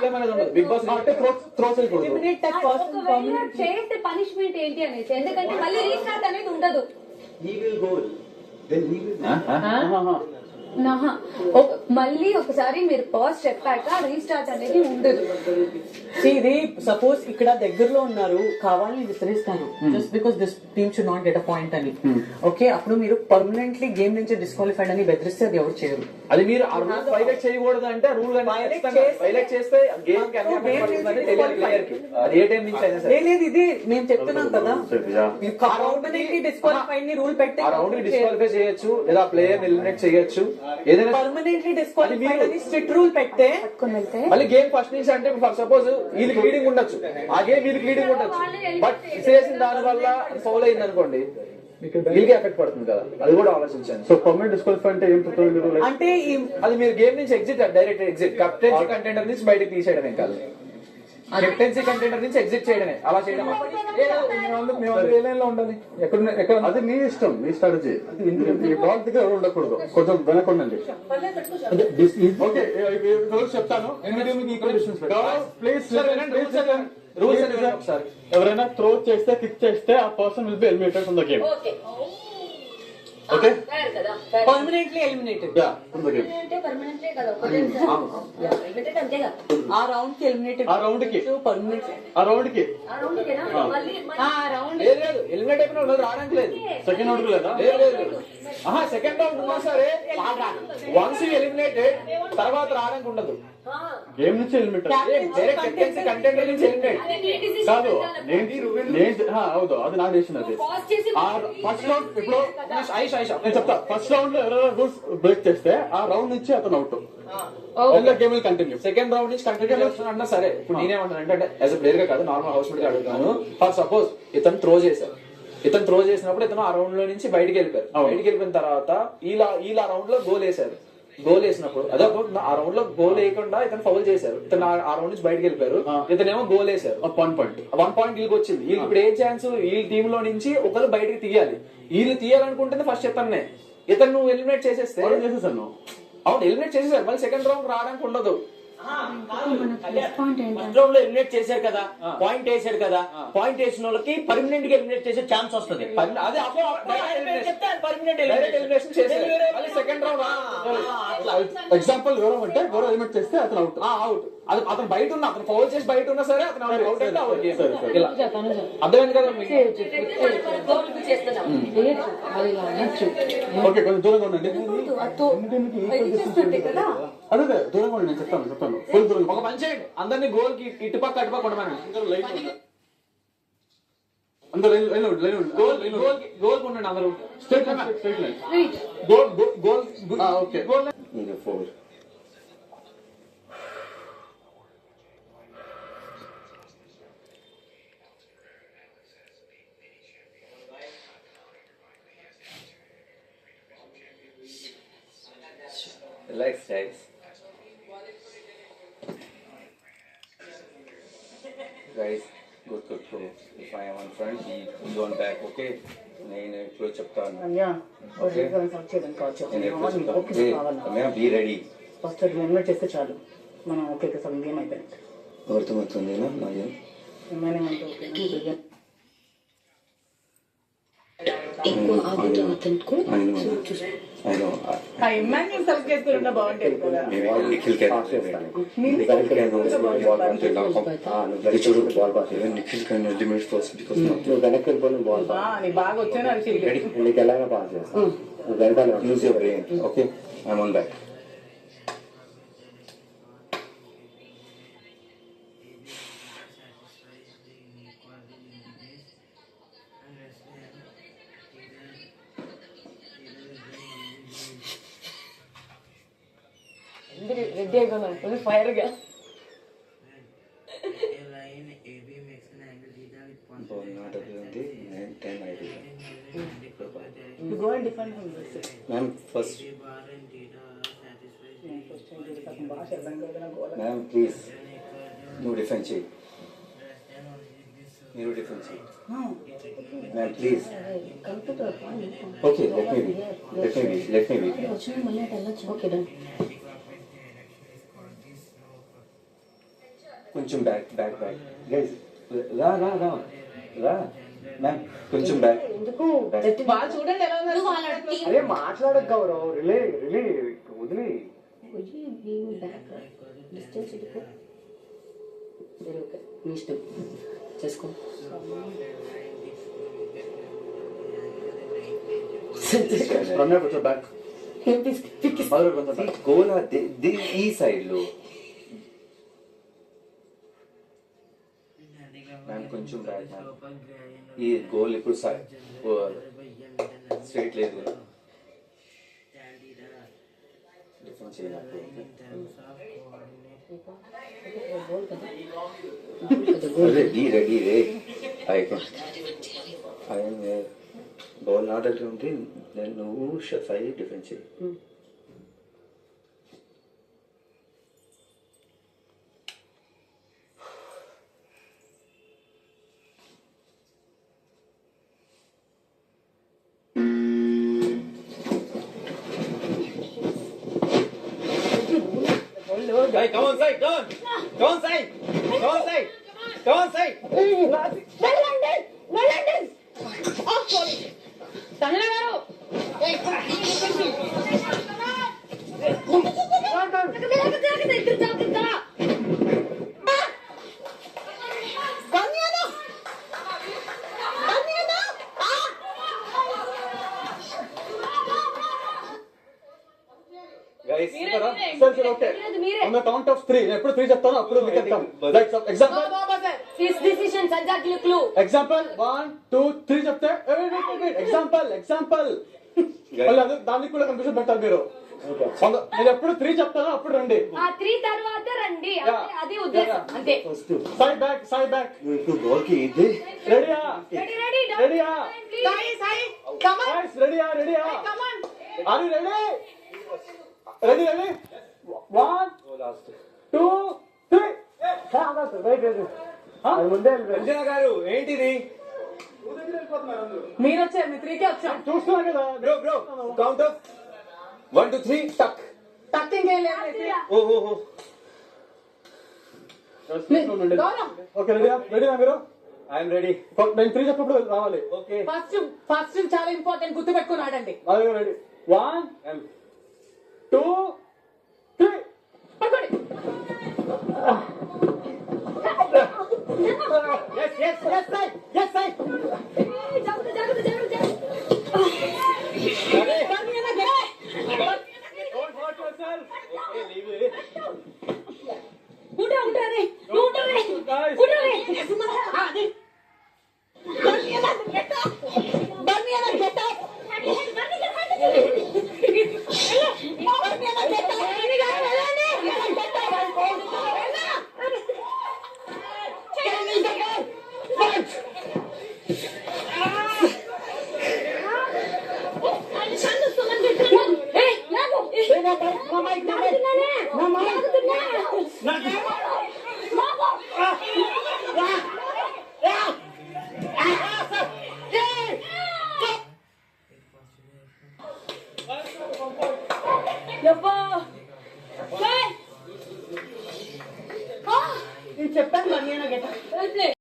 Time అనేది ఉండదు. Big boss అంటే త్రో చేయకూడదు. చేస్తే పనిష్మెంట్ ఏంటి అనేసి, ఎందుకంటే మళ్ళీ రీస్టార్ట్ అనేది ఉండదు. మళ్ళీ ఒకసారి మీరు పాజ్ చెప్పాక రీస్టార్ట్ అనేది ఉండదు. ఇది సపోజ్ ఇక్కడ దగ్గరలో ఉన్నారు, కావాలని విసిరేస్తారు just because this team should not get a point అని. ఓకే, అప్పుడు మీరు పర్మనెంట్లీ గేమ్ నుంచి డిస్క్వాలిఫైడ్ అని బెదిరిస్తే అది ఎవరు చేయరు. అది మీరు వైలేట్ చేయకూడదు అంటే రూల్ వైలేట్ చేస్తే గేమ్ అది ఏ టైం నుంచి అయినా సరే. లేదు, ఇది మేము చెప్తున్నాం కదా, పర్మనెంట్లీ డిస్క్వాలిఫైడ్ ని రూల్ పెట్టి ఆ రౌండ్ డిస్క్వాలిఫై చేయొచ్చు, లేదా ప్లేయర్ ఎలిమినేట్ చేయొచ్చు. ఏదైనా పర్మనెంట్లీ డిస్క్వాలిఫైడ్ అని స్ట్రిక్ట్ రూల్ పెడితే మళ్ళీ గేమ్ ఫస్ట్ నుంచి అంటే ఫర్ సపోజ్ వీళ్ళకి లీడింగ్ ఉండొచ్చు, ఆ గేమ్ వీళ్ళకి లీడింగ్ ఉండొచ్చు, బట్ చేసిన దాని వల్ల ఫౌల్ అయింది అనుకోండి, వీళ్ళకి ఎఫెక్ట్ పడుతుంది కదా, అది కూడా ఆలోచించాను. సో పర్మనెంట్ డిస్క్వాలిఫై అంటే ఏం అంటే అది మీరు గేమ్ నుంచి exit, direct exit, captaincy contender నుంచి బయటకు తీసేయడమే కాదు, కెప్టెన్సీ కంటెండర్ నుంచి ఎగ్జిట్ చేయడమే. అలా చేయడం ఉండాలి ఎక్కడ, అది మీ ఇష్టం, మీ స్ట్రాటజీ. బాల్ దగ్గర ఎవరు ఉండకూడదు, కొంచెం వెనకుండండి. ఓకే, చెప్తాను. రూల్స్ ఎవరైనా త్రో చేస్తే, కిక్ చేస్తే ఆ person will be eliminated from the game. Okay, permanently eliminated. ఆ రౌండ్ కి ఎలిమినేటెడ్, ఆ రౌండ్ కి ఎలిమినేట్ అయిపోయిన వాళ్ళు రావడానికి లేదు. సెకండ్ రౌండ్ లేదా? లేదు. సెకండ్ రౌండ్ ఉన్నా సరే వన్స్ ఎలిమినేటెడ్ తర్వాత రావడానికి ఉండదు. గేమ్ నుంచి ఎలిమినేట్ డైరెక్ట్ కెప్టెన్సీ కంటెండర్ నుంచి ఎలిమినేట్ కాదు. అవును, అది నా డెసిషన్. అది ఫస్ట్ రౌండ్ ఇప్పుడు నేను చెప్తా. ఫస్ట్ రౌండ్ లో ఎవరైనా రూల్స్ బ్రేక్ చేస్తే ఆ రౌండ్ నుంచి అతను out, game will continue. Second round నుంచి కంటిన్యూ చేస్తున్నా అన్నా సరే. ఇప్పుడు నేనేమంటాను అంటే యాజ్ అ ప్లేయర్ గా కాదు, నార్మల్ హౌస్ మేట్ గా అడుగుతాను. ఫర్ సపోజ్ ఇతను త్రో చేశారు, ఇతను త్రో చేసినప్పుడు ఇతను ఆ రౌండ్ లో నుంచి బయటికి వెళ్ళిపోయారు. బయటికి వెళ్ళిపోయిన తర్వాత ఇలా రౌండ్ లో గోల్ వేశారు. గోల్ వేసినప్పుడు అదే ఆ రౌండ్ లో గోల్ వేయకుండా ఇతను ఫౌల్ చేశారు, ఇతను ఆ రౌండ్ నుంచి బయటకు వెళ్ళిపోయారు, ఇతనేమో గోల్ వేశారు. 1 పాయింట్ వీళ్ళకి వచ్చింది. వీళ్ళకి ఇప్పుడు ఏ ఛాన్స్, వీళ్ళ టీమ్ లో నుంచి ఒకరు బయటకు తీయాలి. వీళ్ళు తీయాలనుకుంటుంది ఫస్ట్ ఇతన్నే. ఇతను నువ్వు ఎలిమినేట్ చేసేస్తే చేసేసాను. అవును, ఎలిమినేట్ చేసేసారు. మళ్ళీ సెకండ్ రౌండ్ రావడానికి ఉండదు. ఫస్ట్ రౌండ్ లో ఎలిమినేట్ చేశారు కదా, పాయింట్ వేసాడు కదా, పాయింట్ వేసిన వాళ్ళకి పర్మనెంట్ గా ఎలిమినేట్ చేసే ఛాన్స్ వస్తుంది. అదే సెకండ్ రౌండ్ ఎగ్జాంపుల్ గౌరవం అంటే గౌరవం ఎలిమినేట్ చేస్తే అతను అవుట్. అది అతను బయట ఉన్నా, అతను ఫౌల్ చేసి బయట ఉన్నా సరే అతను అవుట్ అంటే అర్థమైంది కదా మీకు? ఓకే, కొంచెం దూరంగా ఉండండి. అదే దూరంగా ఉండండి, నేను చెప్తాను. ఫుల్ దూరం. ఒక పని చేయండి, అందరినీ గోల్ కి ఇటుపక్క అటుపక్క ఉండమని. అందరూ గోల్ ఉండండి అందరూ. Straight line. Goal. Okay, goal. Relax, guys. Go to pro. If I am on front, he on back. Okay. నేను ఇప్పుడు చెప్తాను. Be ready. ఫస్ట్ ఎలిమినేట్ చేస్తే చాలు, మనం ఓకే సగం గేమ్ అయిపోయింది. అర్థమవుతుంది ఎక్కువ ఆగుతూ అతనుకో బాగా వచ్చాను. ఎలాగైనా పాస్ చేస్తాను. Use your brain. Okay, I'm on back. Ready అయిపోయినా ఫైర్ గా మ్యామ్ ఫస్ట్ మ్యామ్ ప్లీజ్ నువ్వు డిఫెన్స్ చేయి, మీరు డిఫెన్స్ చేయి ma'am please. Okay, let me be. Okay done. కొంచెం బ్యాక్ బ్యాక్ బ్యాక్ గైస్ రా రా రా రా మ్యామ్ కొంచెం బ్యాక్ వాళ్ళు చూడండి ఎలా ఉన్నారు. నువ్వు వాళ్ళ team- అరే మాట్లాడక గౌరవ్ రిలే రిలే వదిలే మీ ఇష్టం చేసుకో. రమ్య కొంచెం బ్యాక్ మధుర కొంచెం బ్యాక్ గోలా ఈ సైడ్ లో మ్యామ్ కొంచెం బ్యాక్ మ్యామ్ ఈ గోల్ ఇప్పుడు సైడ్ స్ట్రైట్ లేదు డిఫరెన్స్ చేయాలి రెడీ రెడీ రే బాల్ నా దగ్గర ఉంటే నువ్వు సాయి డిఫెన్స్ చేయి Hey, come on side, come on. Come on side. Come on side. Come on side. Sanjana గారు గైస్ సరే ఓకే మీరే ఆన్ ద కౌంట్ ఆఫ్ 3 నేను ఎప్పుడు 3 చెప్తాను అప్పుడు మీకు చెప్తాం like example decision subject clue example 1 2 3 చెప్తే ఎగ్జాంపుల్ ఎగ్జాంపుల్ దానికి కూడా కన్ఫ్యూజన్ పెట్టాలి మీరు నేను ఎప్పుడు 3 చెప్తాను అప్పుడు రండి ఆ 3 తర్వాత రండి అది ఉద్దేశం అంతే సైడ్ బ్యాక్ ఇప్పుడు బాల్ కి ఇది రెడీయా రెడీ రెడీ రెడీయా సాయి కమ్ ఆన్ గైస్ రెడీయా come on. Are you ready 1 last 2 3 ముందే సంజన గారు ఏంటిది? మీరు వచ్చారు, మీ 3కే వచ్చాం. చూస్తున్నా కదా బ్రో కౌంట్ ఆఫ్ 1 2 3 టక్. టక్ ఇంకేం లేదు. ఓహో గౌరవ్ ఓకే రెడీనా మీరు ఐఎమ్ రెడీ. నేను 3 చెప్పినప్పుడు రావాలి ఓకే ఫస్ట్ చాలా ఇంపార్టెంట్, గుర్తు పెట్టుకుని ఆడండి. అదే రెడీ 1 2 3 పట్టుకోండి. yes side. జాగ్రత్త జాగ్రత్త జాగ్రత్త ఉంటారే